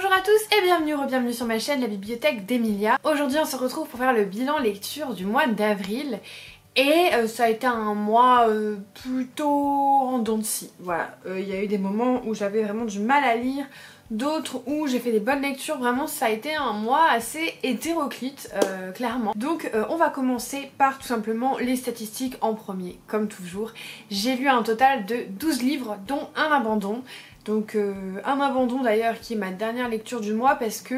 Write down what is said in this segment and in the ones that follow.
Bonjour à tous et bienvenue sur ma chaîne La Bibliothèque d'Emilia. Aujourd'hui on se retrouve pour faire le bilan lecture du mois d'avril. Et ça a été un mois plutôt en dents de scie. Voilà, il y a eu des moments où j'avais vraiment du mal à lire, d'autres où j'ai fait des bonnes lectures. Vraiment ça a été un mois assez hétéroclite, clairement. Donc on va commencer par tout simplement les statistiques en premier, comme toujours. J'ai lu un total de 12 livres, dont un abandon. Donc un abandon d'ailleurs qui est ma dernière lecture du mois parce que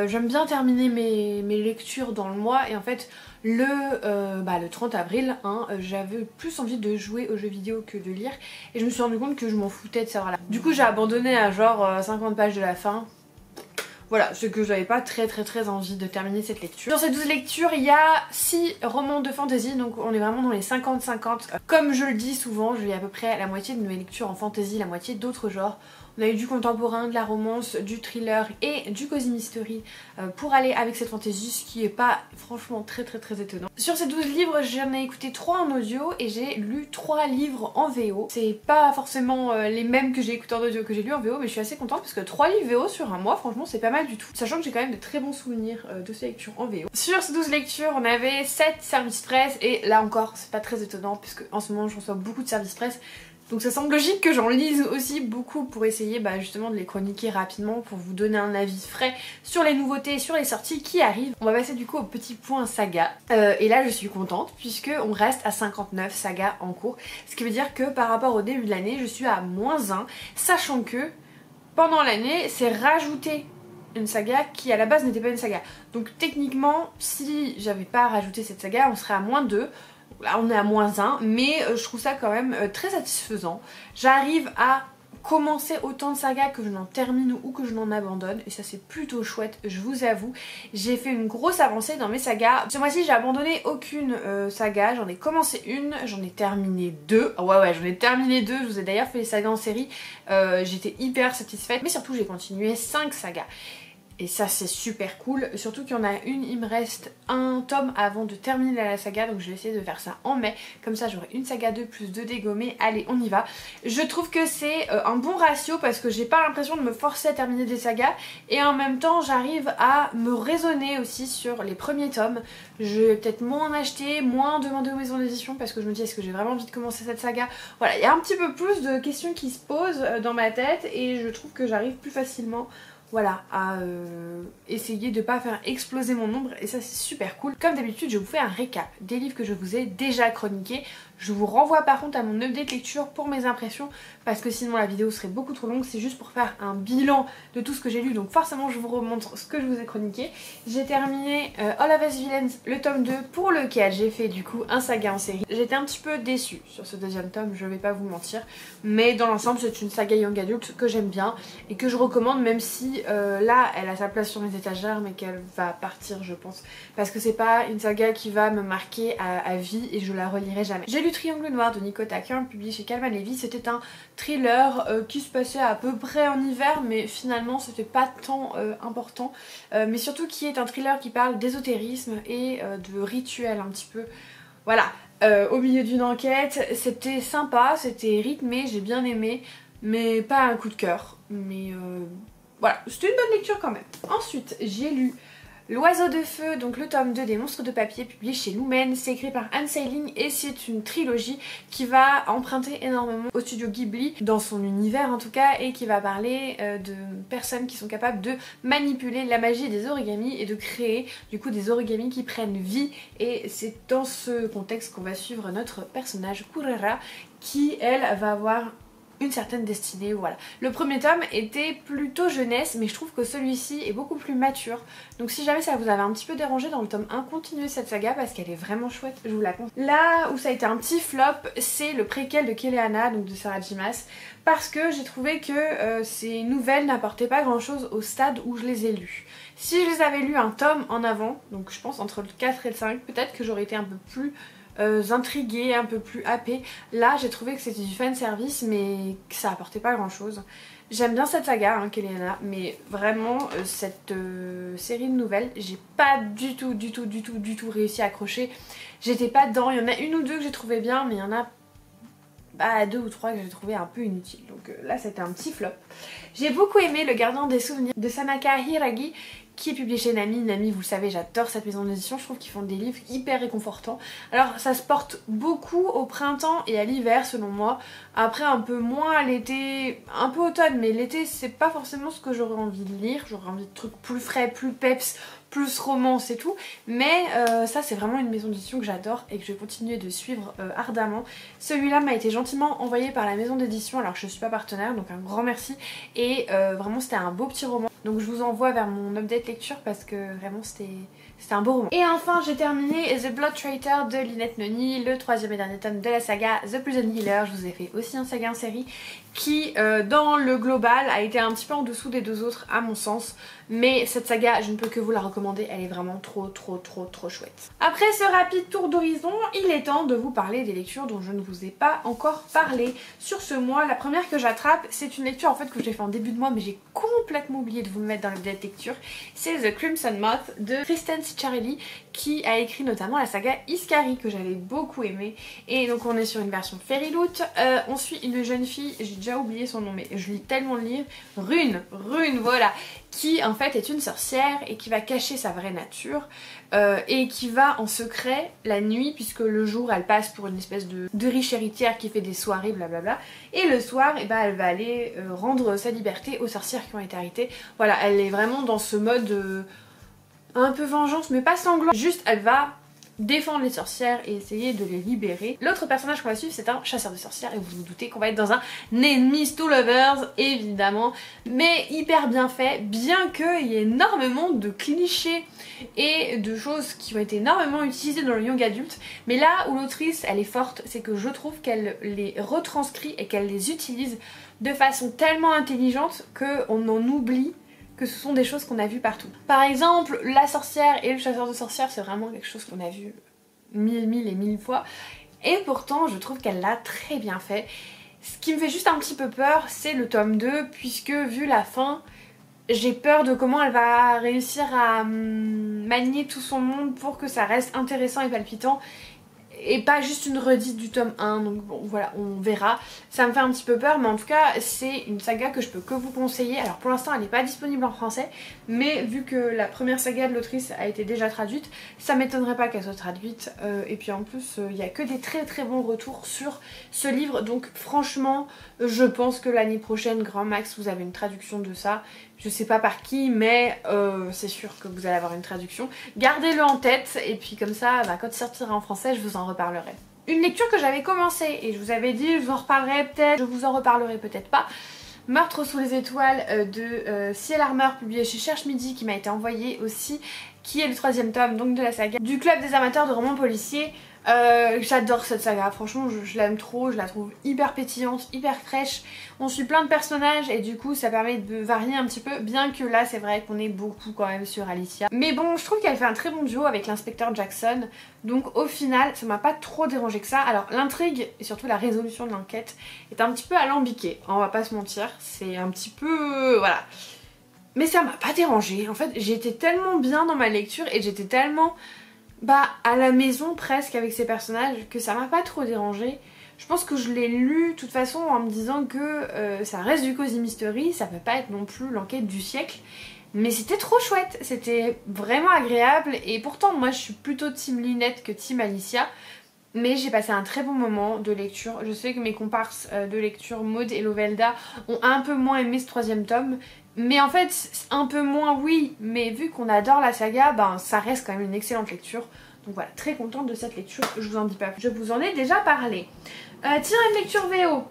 j'aime bien terminer mes lectures dans le mois et en fait le 30 avril j'avais plus envie de jouer aux jeux vidéo que de lire et je me suis rendu compte que je m'en foutais de savoir là. Du coup j'ai abandonné à genre 50 pages de la fin. Voilà, c'est que j'avais pas très envie de terminer cette lecture. Dans ces 12 lectures, il y a 6 romans de fantasy, donc on est vraiment dans les 50-50. Comme je le dis souvent, je lis à peu près la moitié de mes lectures en fantasy, la moitié d'autres genres. On a eu du contemporain, de la romance, du thriller et du cozy mystery pour aller avec cette fantasy, ce qui est pas franchement très étonnant. Sur ces 12 livres, j'en ai écouté 3 en audio et j'ai lu 3 livres en VO. C'est pas forcément les mêmes que j'ai écouté en audio que j'ai lu en VO, mais je suis assez contente parce que 3 livres VO sur un mois, franchement c'est pas mal du tout. Sachant que j'ai quand même de très bons souvenirs de ces lectures en VO. Sur ces 12 lectures, on avait 7 services presse et là encore, c'est pas très étonnant puisque en ce moment je reçois beaucoup de services presse. Donc ça semble logique que j'en lise aussi beaucoup pour essayer justement de les chroniquer rapidement pour vous donner un avis frais sur les nouveautés, sur les sorties qui arrivent. On va passer du coup au petit point saga. Et là je suis contente puisque on reste à 59 sagas en cours. Ce qui veut dire que par rapport au début de l'année je suis à -1, sachant que pendant l'année c'est rajouté une saga qui à la base n'était pas une saga. Donc techniquement si j'avais pas rajouté cette saga on serait à -2. Là on est à -1 mais je trouve ça quand même très satisfaisant. J'arrive à commencer autant de sagas que je n'en termine ou que je n'en abandonne et ça c'est plutôt chouette, je vous avoue. J'ai fait une grosse avancée dans mes sagas. Ce mois-ci j'ai abandonné aucune saga, j'en ai commencé une, j'en ai terminé 2. Ouais j'en ai terminé 2, je vous ai d'ailleurs fait les sagas en série, j'étais hyper satisfaite. Mais surtout j'ai continué 5 sagas. Et ça c'est super cool, surtout qu'il y en a une, il me reste un tome avant de terminer la saga, donc je vais essayer de faire ça en mai, comme ça j'aurai une saga 2 plus 2 dégommés, allez on y va. Je trouve que c'est un bon ratio parce que j'ai pas l'impression de me forcer à terminer des sagas et en même temps j'arrive à me raisonner aussi sur les premiers tomes. Je vais peut-être moins en acheter, moins demander aux maisons d'édition parce que je me dis est-ce que j'ai vraiment envie de commencer cette saga. Voilà, il y a un petit peu plus de questions qui se posent dans ma tête et je trouve que j'arrive plus facilement à essayer de pas faire exploser mon nombre et ça c'est super cool. Comme d'habitude je vous fais un récap des livres que je vous ai déjà chroniqués. Je vous renvoie par contre à mon update lecture pour mes impressions parce que sinon la vidéo serait beaucoup trop longue. C'est juste pour faire un bilan de tout ce que j'ai lu, donc forcément je vous remontre ce que je vous ai chroniqué. J'ai terminé All of Us Villains, le tome 2, pour lequel j'ai fait du coup un saga en série. J'étais un petit peu déçue sur ce deuxième tome, je vais pas vous mentir, mais dans l'ensemble c'est une saga young adulte que j'aime bien et que je recommande, même si là elle a sa place sur mes étagères mais qu'elle va partir je pense, parce que c'est pas une saga qui va me marquer à vie et je la relirai jamais. J'ai lu Triangle Noir de Nico Tacker, publié chez Calman Levy. C'était un thriller qui se passait à peu près en hiver mais finalement c'était pas tant important, mais surtout qui est un thriller qui parle d'ésotérisme et de rituels un petit peu, voilà, au milieu d'une enquête. C'était sympa, c'était rythmé, j'ai bien aimé, mais pas un coup de cœur, mais voilà, c'était une bonne lecture quand même. Ensuite j'ai lu L'Oiseau de Feu, donc le tome 2 des Monstres de Papier, publié chez Lumen. C'est écrit par Anne Seiling et c'est une trilogie qui va emprunter énormément au studio Ghibli, dans son univers en tout cas, et qui va parler de personnes qui sont capables de manipuler la magie des origamis et de créer du coup des origamis qui prennent vie. Et c'est dans ce contexte qu'on va suivre notre personnage Kurera qui, elle, va avoir une certaine destinée, voilà. Le premier tome était plutôt jeunesse, mais je trouve que celui-ci est beaucoup plus mature. Donc si jamais ça vous avait un petit peu dérangé dans le tome 1, continuez cette saga parce qu'elle est vraiment chouette, je vous la conseille. Là où ça a été un petit flop, c'est le préquel de Keleana, donc de Sarah J. Maas, parce que j'ai trouvé que ces nouvelles n'apportaient pas grand chose au stade où je les ai lues. Si je les avais lues un tome en avant, donc je pense entre le 4 et le 5, peut-être que j'aurais été un peu plus intriguée, un peu plus happée. Là j'ai trouvé que c'était du fan service mais que ça apportait pas grand chose. J'aime bien cette saga, Keleana, mais vraiment cette série de nouvelles, j'ai pas du tout réussi à accrocher. J'étais pas dedans, il y en a une ou deux que j'ai trouvé bien, mais il y en a 2 ou 3 que j'ai trouvé un peu inutiles. Donc là c'était un petit flop. J'ai beaucoup aimé Le Gardien des Souvenirs de Sanaka Hiragi, qui est publié chez Nami. Nami, vous le savez, j'adore cette maison d'édition, je trouve qu'ils font des livres hyper réconfortants. Alors ça se porte beaucoup au printemps et à l'hiver selon moi, après un peu moins à l'été, un peu automne, mais l'été c'est pas forcément ce que j'aurais envie de lire, j'aurais envie de trucs plus frais, plus peps, plus romance et tout, mais ça c'est vraiment une maison d'édition que j'adore et que je vais continuer de suivre ardemment. Celui-là m'a été gentiment envoyé par la maison d'édition alors que je suis pas partenaire, donc un grand merci, et vraiment c'était un beau petit roman, donc je vous envoie vers mon update lecture parce que vraiment c'était un beau roman. Et enfin j'ai terminé The Blood Traitor de Lynette Noni, le 3e et dernier tome de la saga The Prison Healer. Je vous ai fait aussi un saga en série qui dans le global a été un petit peu en dessous des deux autres à mon sens, mais cette saga je ne peux que vous la recommander, elle est vraiment trop chouette. Après ce rapide tour d'horizon, il est temps de vous parler des lectures dont je ne vous ai pas encore parlé sur ce mois. La première que j'attrape, c'est une lecture en fait que j'ai fait en début de mois mais j'ai complètement oublié de vous le mettre dans la lecture, c'est The Crimson Moth de Kristen Ciccarelli, qui a écrit notamment la saga Iskari que j'avais beaucoup aimé. Et donc on est sur une version Fairy Loot. On suit une jeune fille, j'ai déjà oublié son nom mais je lis tellement le livre, Rune voilà, qui en fait est une sorcière et qui va cacher sa vraie nature et qui va en secret la nuit, puisque le jour elle passe pour une espèce de riche héritière qui fait des soirées blablabla, et le soir elle va aller rendre sa liberté aux sorcières qui ont été arrêtées. Voilà, elle est vraiment dans ce mode un peu vengeance mais pas sanglant, juste elle va défendre les sorcières et essayer de les libérer. L'autre personnage qu'on va suivre c'est un chasseur de sorcières et vous vous doutez qu'on va être dans un enemies to lovers évidemment, mais hyper bien fait, bien qu'il y ait énormément de clichés et de choses qui ont été énormément utilisées dans le young adulte, mais là où l'autrice elle est forte, c'est que je trouve qu'elle les retranscrit et qu'elle les utilise de façon tellement intelligente qu'on en oublie que ce sont des choses qu'on a vues partout. Par exemple, la sorcière et le chasseur de sorcières, c'est vraiment quelque chose qu'on a vu mille fois. Et pourtant, je trouve qu'elle l'a très bien fait. Ce qui me fait juste un petit peu peur, c'est le tome 2, puisque vu la fin, j'ai peur de comment elle va réussir à manier tout son monde pour que ça reste intéressant et palpitant. Et pas juste une redite du tome 1, donc bon voilà, on verra. Ça me fait un petit peu peur, mais en tout cas c'est une saga que je peux que vous conseiller. Alors pour l'instant elle n'est pas disponible en français, mais vu que la première saga de l'autrice a été déjà traduite, ça m'étonnerait pas qu'elle soit traduite. Et puis en plus il n'y a que des très bons retours sur ce livre, donc franchement je pense que l'année prochaine, grand max, vous avez une traduction de ça. Je sais pas par qui, mais c'est sûr que vous allez avoir une traduction. Gardez-le en tête, et puis comme ça, quand il sortira en français, je vous en reparlerai. Une lecture que j'avais commencé, et je vous avais dit, je vous en reparlerai peut-être, je vous en reparlerai peut-être pas. Meurtre sous les étoiles de Ciel Armor, publié chez Cherche Midi, qui m'a été envoyé aussi, qui est le 3e tome donc de la saga du club des amateurs de romans policiers. J'adore cette saga, franchement je l'aime trop, je la trouve hyper pétillante, hyper fraîche. On suit plein de personnages et du coup ça permet de varier un petit peu, bien que là c'est vrai qu'on est beaucoup quand même sur Alicia. Mais bon, je trouve qu'elle fait un très bon duo avec l'inspecteur Jackson, donc au final ça m'a pas trop dérangé que ça. Alors l'intrigue et surtout la résolution de l'enquête est un petit peu alambiquée, on va pas se mentir, c'est un petit peu... voilà. Mais ça m'a pas dérangé, en fait j'étais tellement bien dans ma lecture et j'étais tellement... à la maison presque avec ces personnages que ça m'a pas trop dérangé. Je pense que je l'ai lu de toute façon en me disant que ça reste du Cozy Mystery, ça peut pas être non plus l'enquête du siècle, mais c'était trop chouette, c'était vraiment agréable. Et pourtant moi je suis plutôt team Lynette que team Alicia, mais j'ai passé un très bon moment de lecture. Je sais que mes comparses de lecture Maud et Lovelda ont un peu moins aimé ce 3e tome, mais en fait un peu moins oui, mais vu qu'on adore la saga, ça reste quand même une excellente lecture. Donc voilà, très contente de cette lecture, je vous en dis pas plus, je vous en ai déjà parlé. Tiens, une lecture VO,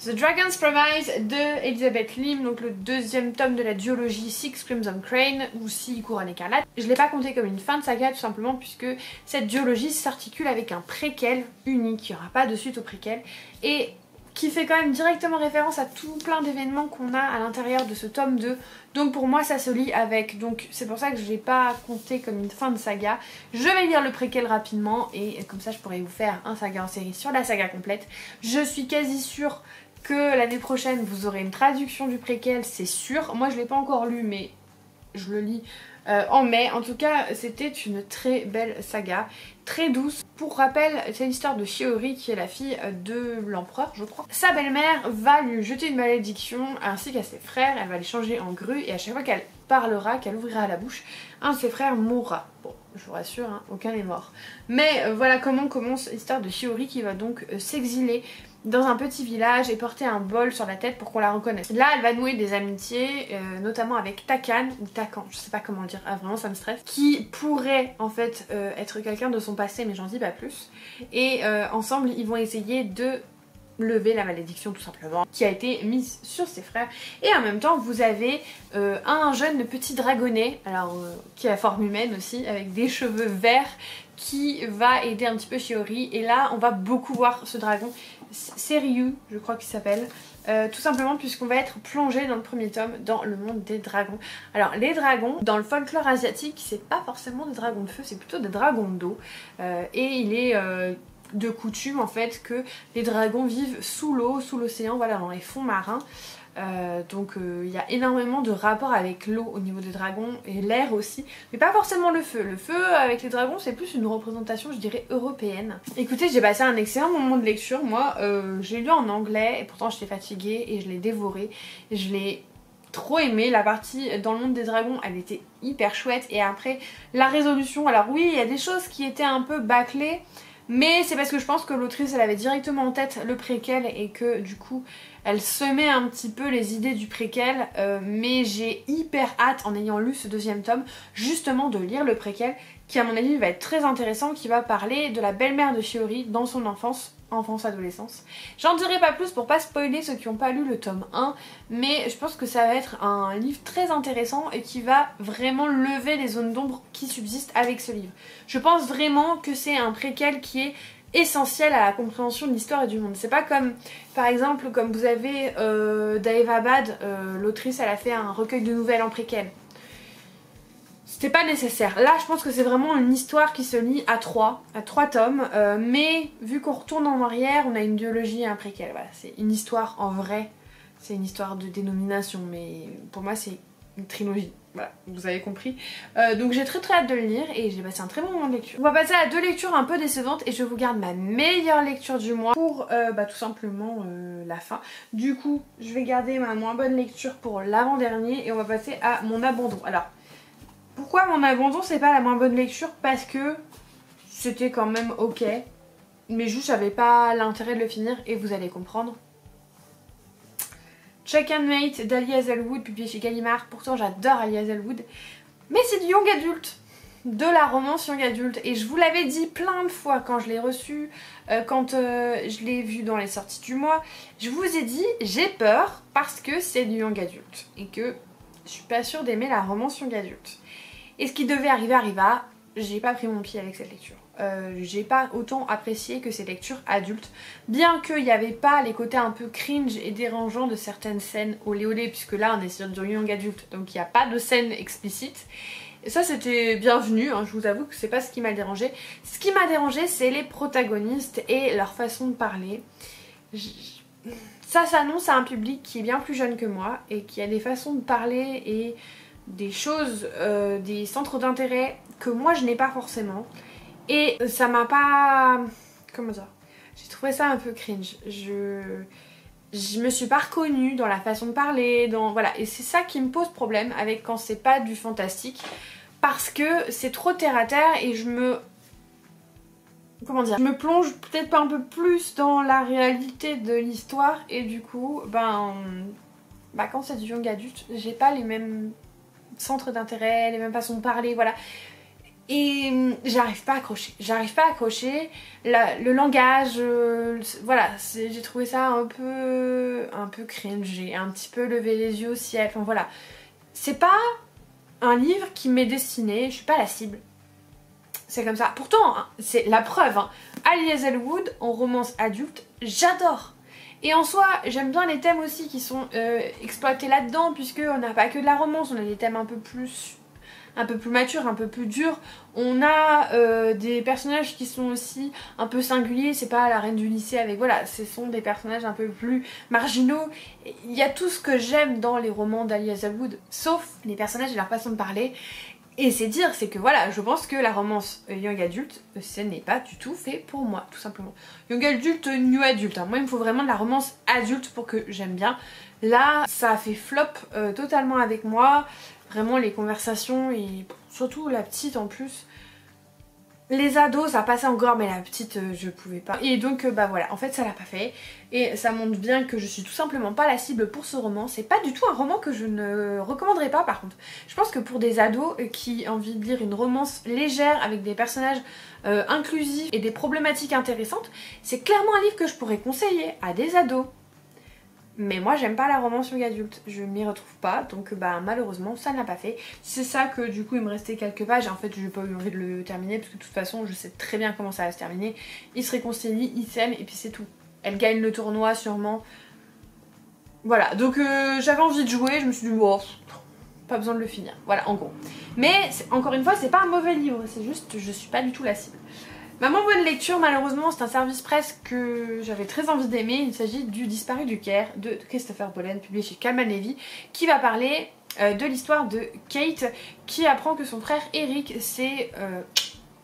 The Dragon's Promise de Elizabeth Lim, donc le 2e tome de la duologie Six Crimson Crane ou 6 Couronnes écarlates. Je l'ai pas compté comme une fin de saga tout simplement puisque cette duologie s'articule avec un préquel unique, il n'y aura pas de suite au préquel, et qui fait quand même directement référence à tout plein d'événements qu'on a à l'intérieur de ce tome 2. Donc pour moi ça se lit avec, donc c'est pour ça que je l'ai pas compté comme une fin de saga. Je vais lire le préquel rapidement et comme ça je pourrais vous faire un saga en série sur la saga complète. Je suis quasi sûre que l'année prochaine vous aurez une traduction du préquel, c'est sûr. Moi je l'ai pas encore lu mais je le lis en mai. En tout cas, c'était une très belle saga, très douce. Pour rappel, c'est l'histoire de Shiori qui est la fille de l'empereur, je crois. Sa belle-mère va lui jeter une malédiction ainsi qu'à ses frères, elle va les changer en grues et à chaque fois qu'elle parlera, qu'elle ouvrira la bouche, un de ses frères mourra. Bon, je vous rassure, hein, aucun n'est mort. Mais voilà comment commence l'histoire de Shiori qui va donc s'exiler dans un petit village et porter un bol sur la tête pour qu'on la reconnaisse. Là, elle va nouer des amitiés, notamment avec Takan, ou Takan, je sais pas comment le dire, ah, vraiment ça me stresse, qui pourrait en fait être quelqu'un de son passé, mais j'en dis pas plus. Et ensemble, ils vont essayer de lever la malédiction tout simplement qui a été mise sur ses frères. Et en même temps vous avez un jeune petit dragonnet, alors qui a forme humaine aussi, avec des cheveux verts, qui va aider un petit peu Shiori. Et là on va beaucoup voir ce dragon, c'est Ryu je crois qu'il s'appelle, tout simplement puisqu'on va être plongé dans le premier tome dans le monde des dragons. Alors les dragons dans le folklore asiatique c'est pas forcément des dragons de feu, c'est plutôt des dragons d'eau, et il est de coutume en fait que les dragons vivent sous l'eau, sous l'océan, voilà, dans les fonds marins. Donc il y a énormément de rapports avec l'eau au niveau des dragons et l'air aussi, mais pas forcément le feu. Le feu avec les dragons c'est plus une représentation je dirais européenne. Écoutez, j'ai passé un excellent moment de lecture, moi j'ai lu en anglais et pourtant j'étais fatiguée et je l'ai dévoré, je l'ai trop aimé. La partie dans le monde des dragons elle était hyper chouette et après la résolution, alors oui il y a des choses qui étaient un peu bâclées, mais c'est parce que je pense que l'autrice elle avait directement en tête le préquel et que du coup elle semait un petit peu les idées du préquel, mais j'ai hyper hâte en ayant lu ce deuxième tome justement de lire le préquel qui à mon avis va être très intéressant, qui va parler de la belle-mère de Shiori dans son enfance-adolescence. J'en dirai pas plus pour pas spoiler ceux qui n'ont pas lu le tome 1, mais je pense que ça va être un livre très intéressant et qui va vraiment lever les zones d'ombre qui subsistent avec ce livre. Je pense vraiment que c'est un préquel qui est essentiel à la compréhension de l'histoire et du monde. C'est pas comme, par exemple, comme vous avez Daevabad, l'autrice elle a fait un recueil de nouvelles en préquel. C'était pas nécessaire. Là je pense que c'est vraiment une histoire qui se lie à trois tomes, mais vu qu'on retourne en arrière, on a une duologie et un préquel. Voilà, c'est une histoire en vrai, c'est une histoire de dénomination, mais pour moi c'est une trilogie. Voilà, vous avez compris. Donc j'ai très hâte de le lire et j'ai passé un très bon moment de lecture. On va passer à deux lectures un peu décevantes et je vous garde ma meilleure lecture du mois pour tout simplement la fin. Du coup, je vais garder ma moins bonne lecture pour l'avant-dernier et on va passer à mon abandon. Alors, pourquoi mon abandon c'est pas la moins bonne lecture? Parce que c'était quand même ok, mais juste j'avais pas l'intérêt de le finir et vous allez comprendre. Check and Mate d'Ali Hazelwood, publié chez Gallimard. Pourtant j'adore Ali Hazelwood, mais c'est du young adulte, de la romance young adulte. Et je vous l'avais dit plein de fois quand je l'ai reçu, quand je l'ai vu dans les sorties du mois. Je vous ai dit j'ai peur parce que c'est du young adulte et que je suis pas sûre d'aimer la romance young adulte. Et ce qui devait arriver arriva, j'ai pas pris mon pied avec cette lecture. J'ai pas autant apprécié que ces lectures adultes, bien qu'il n'y avait pas les côtés un peu cringe et dérangeants de certaines scènes olé olé, puisque là on est sur du young adulte, donc il n'y a pas de scène explicite. Et ça c'était bienvenu, hein, je vous avoue que c'est pas ce qui m'a dérangé. Ce qui m'a dérangé c'est les protagonistes et leur façon de parler. Ça s'annonce à un public qui est bien plus jeune que moi et qui a des façons de parler et des choses, des centres d'intérêt que moi je n'ai pas forcément. Et ça m'a pas... comment dire? J'ai trouvé ça un peu cringe. Je me suis pas reconnue dans la façon de parler, dans... voilà. Et c'est ça qui me pose problème avec quand c'est pas du fantastique. Parce que c'est trop terre à terre et je me... comment dire? Je me plonge peut-être pas un peu plus dans la réalité de l'histoire et du coup, quand c'est du young adulte, j'ai pas les mêmes centres d'intérêt, les mêmes façons de parler, voilà. Et j'arrive pas à accrocher, le langage, voilà, j'ai trouvé ça un peu cringe, j'ai un petit peu levé les yeux au ciel, enfin voilà. C'est pas un livre qui m'est destiné, je suis pas la cible, c'est comme ça. Pourtant, hein, c'est la preuve, hein. Ali Hazelwood en romance adulte, j'adore. Et en soi, j'aime bien les thèmes aussi qui sont exploités là-dedans, puisqu'on n'a pas que de la romance, on a des thèmes un peu plus matures, un peu plus durs. On a des personnages qui sont aussi un peu singuliers, c'est pas la reine du lycée avec, voilà, ce sont des personnages un peu plus marginaux. Il y a tout ce que j'aime dans les romans d'Ali Hazelwood, sauf les personnages et leur façon de parler. Et c'est dire, c'est que voilà, je pense que la romance young adulte, ce n'est pas du tout fait pour moi, tout simplement. Young adulte, new adulte, hein. Moi il me faut vraiment de la romance adulte pour que j'aime bien. Là, ça a fait flop totalement avec moi, vraiment les conversations et surtout la petite en plus. Les ados ça passait encore mais la petite je pouvais pas. Et donc bah voilà, en fait ça l'a pas fait. Et ça montre bien que je suis tout simplement pas la cible pour ce roman. C'est pas du tout un roman que je ne recommanderais pas par contre. Je pense que pour des ados qui ont envie de lire une romance légère avec des personnages inclusifs et des problématiques intéressantes, c'est clairement un livre que je pourrais conseiller à des ados. Mais moi j'aime pas la romance young adulte, je m'y retrouve pas, donc bah malheureusement ça ne l'a pas fait. C'est ça que du coup il me restait quelques pages, et en fait j'ai pas eu envie de le terminer parce que de toute façon je sais très bien comment ça va se terminer. Ils se réconcilient, ils s'aiment et puis c'est tout. Elle gagne le tournoi sûrement. Voilà, donc j'avais envie de jouer, je me suis dit oh, pas besoin de le finir, voilà en gros. Mais encore une fois c'est pas un mauvais livre, c'est juste je suis pas du tout la cible. Maman bonne lecture, malheureusement c'est un service presse que j'avais très envie d'aimer. Il s'agit du Disparu du Caire de Christopher Bollen, publié chez Calman Levy, qui va parler de l'histoire de Kate qui apprend que son frère Eric s'est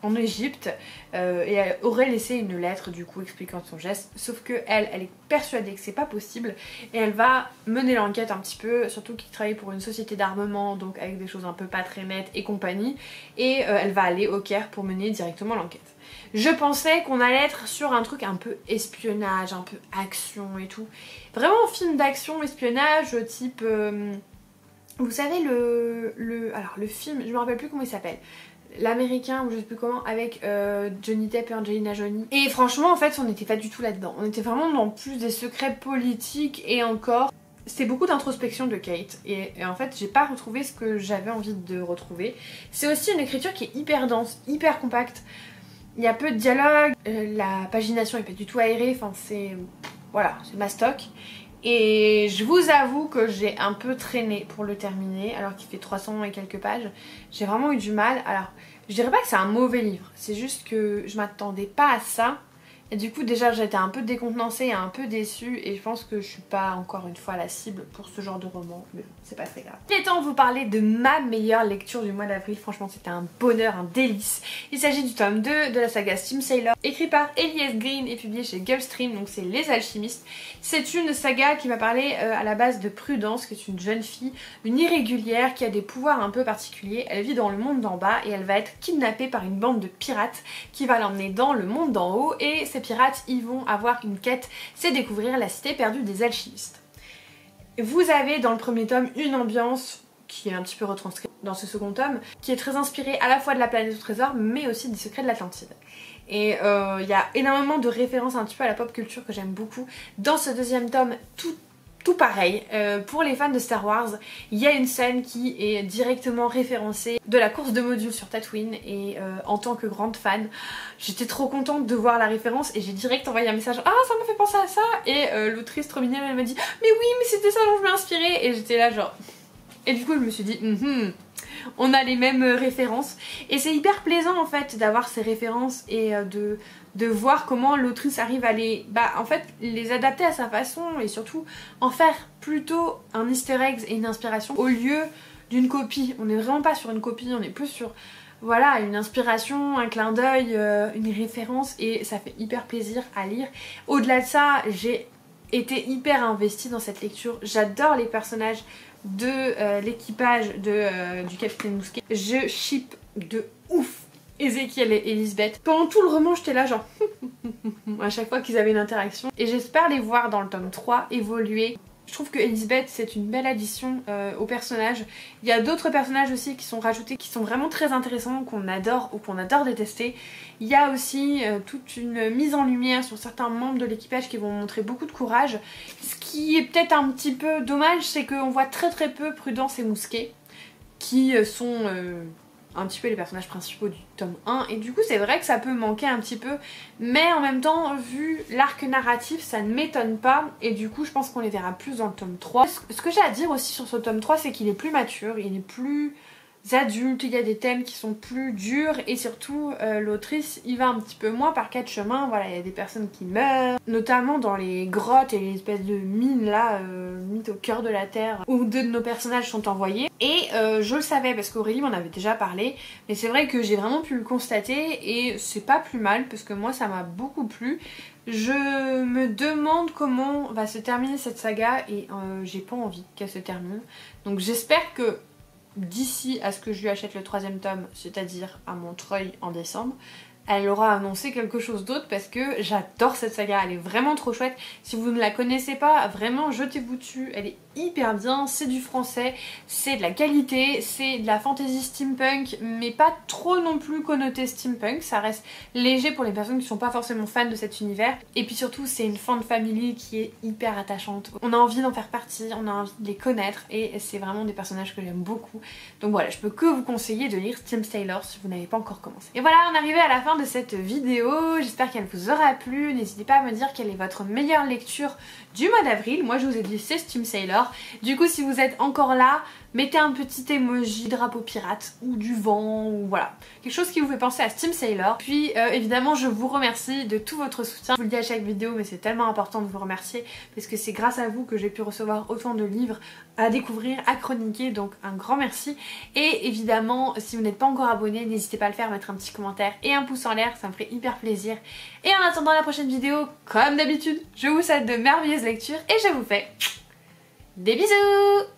en Égypte et elle aurait laissé une lettre du coup expliquant son geste, sauf que elle est persuadée que c'est pas possible et elle va mener l'enquête un petit peu, surtout qu'il travaille pour une société d'armement donc avec des choses un peu pas très nettes et compagnie, et elle va aller au Caire pour mener directement l'enquête. Je pensais qu'on allait être sur un truc un peu espionnage, un peu action et tout. Vraiment un film d'action, espionnage, type... vous savez alors le film, je me rappelle plus comment il s'appelle. L'américain ou je sais plus comment, avec Johnny Depp et Angelina Jolie. Et franchement en fait on n'était pas du tout là-dedans. On était vraiment dans plus des secrets politiques et encore... C'est beaucoup d'introspection de Kate et en fait j'ai pas retrouvé ce que j'avais envie de retrouver. C'est aussi une écriture qui est hyper dense, hyper compacte. Il y a peu de dialogue, la pagination est pas du tout aérée, enfin c'est... Voilà, c'est mastoc. Et je vous avoue que j'ai un peu traîné pour le terminer, alors qu'il fait 300 et quelques pages. J'ai vraiment eu du mal. Alors, je dirais pas que c'est un mauvais livre, c'est juste que je m'attendais pas à ça. Et du coup déjà j'étais un peu décontenancée et un peu déçue et je pense que je suis pas encore une fois la cible pour ce genre de roman, mais c'est pas très grave. Il est temps de vous parler de ma meilleure lecture du mois d'avril, franchement c'était un bonheur, un délice. Il s'agit du tome 2 de la saga Steam Sailor, écrit par Elias Green et publié chez Gulfstream, donc c'est Les Alchimistes. C'est une saga qui m'a parlé à la base de Prudence, qui est une jeune fille, une irrégulière qui a des pouvoirs un peu particuliers. Elle vit dans le monde d'en bas et elle va être kidnappée par une bande de pirates qui va l'emmener dans le monde d'en haut, et ces pirates ils vont avoir une quête, c'est découvrir la cité perdue des alchimistes. Vous avez dans le premier tome une ambiance qui est un petit peu retranscrite dans ce second tome, qui est très inspirée à la fois de la planète au trésor mais aussi des secrets de l'Atlantide. Et il y a énormément de références un petit peu à la pop culture que j'aime beaucoup. Dans ce deuxième tome, tout pareil, pour les fans de Star Wars, il y a une scène qui est directement référencée de la course de modules sur Tatooine et en tant que grande fan, j'étais trop contente de voir la référence et j'ai direct envoyé un message « Ah, ça m'a fait penser à ça !» Et l'autrice trop mignonne, elle m'a dit « Mais oui, mais c'était ça dont je m'ai inspirée !» Et j'étais là genre... Et du coup je me suis dit on a les mêmes références et c'est hyper plaisant en fait d'avoir ces références et de voir comment l'autrice arrive à les adapter à sa façon et surtout en faire plutôt un easter egg et une inspiration au lieu d'une copie. On n'est vraiment pas sur une copie, on est plus sur voilà une inspiration, un clin d'œil, une référence, et ça fait hyper plaisir à lire. Au-delà de ça, j'ai été hyper investie dans cette lecture, j'adore les personnages de l'équipage du Capitaine Mousquet. Je ship de ouf Ezekiel et Elizabeth. Pendant tout le roman j'étais là genre à chaque fois qu'ils avaient une interaction, et j'espère les voir dans le tome 3 évoluer. Je trouve que Elizabeth c'est une belle addition au personnage. Il y a d'autres personnages aussi qui sont rajoutés qui sont vraiment très intéressants, qu'on adore ou qu'on adore détester. Il y a aussi toute une mise en lumière sur certains membres de l'équipage qui vont montrer beaucoup de courage. Ce qui est peut-être un petit peu dommage, c'est qu'on voit très peu Prudence et Mousquet, qui sont un petit peu les personnages principaux du tome 1, et du coup c'est vrai que ça peut manquer un petit peu, mais en même temps vu l'arc narratif ça ne m'étonne pas, et du coup je pense qu'on les verra plus dans le tome 3. Ce que j'ai à dire aussi sur ce tome 3, c'est qu'il est plus mature, il est plus adultes, il y a des thèmes qui sont plus durs et surtout l'autrice y va un petit peu moins par quatre chemins. Voilà, il y a des personnes qui meurent, notamment dans les grottes et les espèces de mines là, mises au cœur de la terre où deux de nos personnages sont envoyés. Et je le savais parce qu'Aurélie m'en avait déjà parlé, mais c'est vrai que j'ai vraiment pu le constater et c'est pas plus mal parce que moi ça m'a beaucoup plu. Je me demande comment va se terminer cette saga et j'ai pas envie qu'elle se termine. Donc j'espère que d'ici à ce que je lui achète le 3e tome, c'est-à-dire à Montreuil en décembre, elle aura annoncé quelque chose d'autre parce que j'adore cette saga, elle est vraiment trop chouette. Si vous ne la connaissez pas, vraiment jetez-vous dessus, elle est hyper bien, c'est du français, c'est de la qualité, c'est de la fantasy steampunk, mais pas trop non plus connoté steampunk, ça reste léger pour les personnes qui sont pas forcément fans de cet univers. Et puis surtout c'est une fan family qui est hyper attachante, on a envie d'en faire partie, on a envie de les connaître et c'est vraiment des personnages que j'aime beaucoup. Donc voilà, je peux que vous conseiller de lire Steam Sailor si vous n'avez pas encore commencé. Et voilà, on est arrivé à la fin de cette vidéo, j'espère qu'elle vous aura plu, n'hésitez pas à me dire quelle est votre meilleure lecture du mois d'avril. Moi je vous ai dit c'est Steam Sailor, du coup si vous êtes encore là, mettez un petit emoji drapeau pirate ou du vent ou voilà, quelque chose qui vous fait penser à Steam Sailor. Puis évidemment je vous remercie de tout votre soutien, je vous le dis à chaque vidéo mais c'est tellement important de vous remercier parce que c'est grâce à vous que j'ai pu recevoir autant de livres à découvrir, à chroniquer, donc un grand merci. Et évidemment si vous n'êtes pas encore abonné, n'hésitez pas à le faire, mettre un petit commentaire et un pouce en l'air, ça me ferait hyper plaisir. Et en attendant la prochaine vidéo, comme d'habitude, je vous souhaite de merveilleuses lectures et je vous fais des bisous.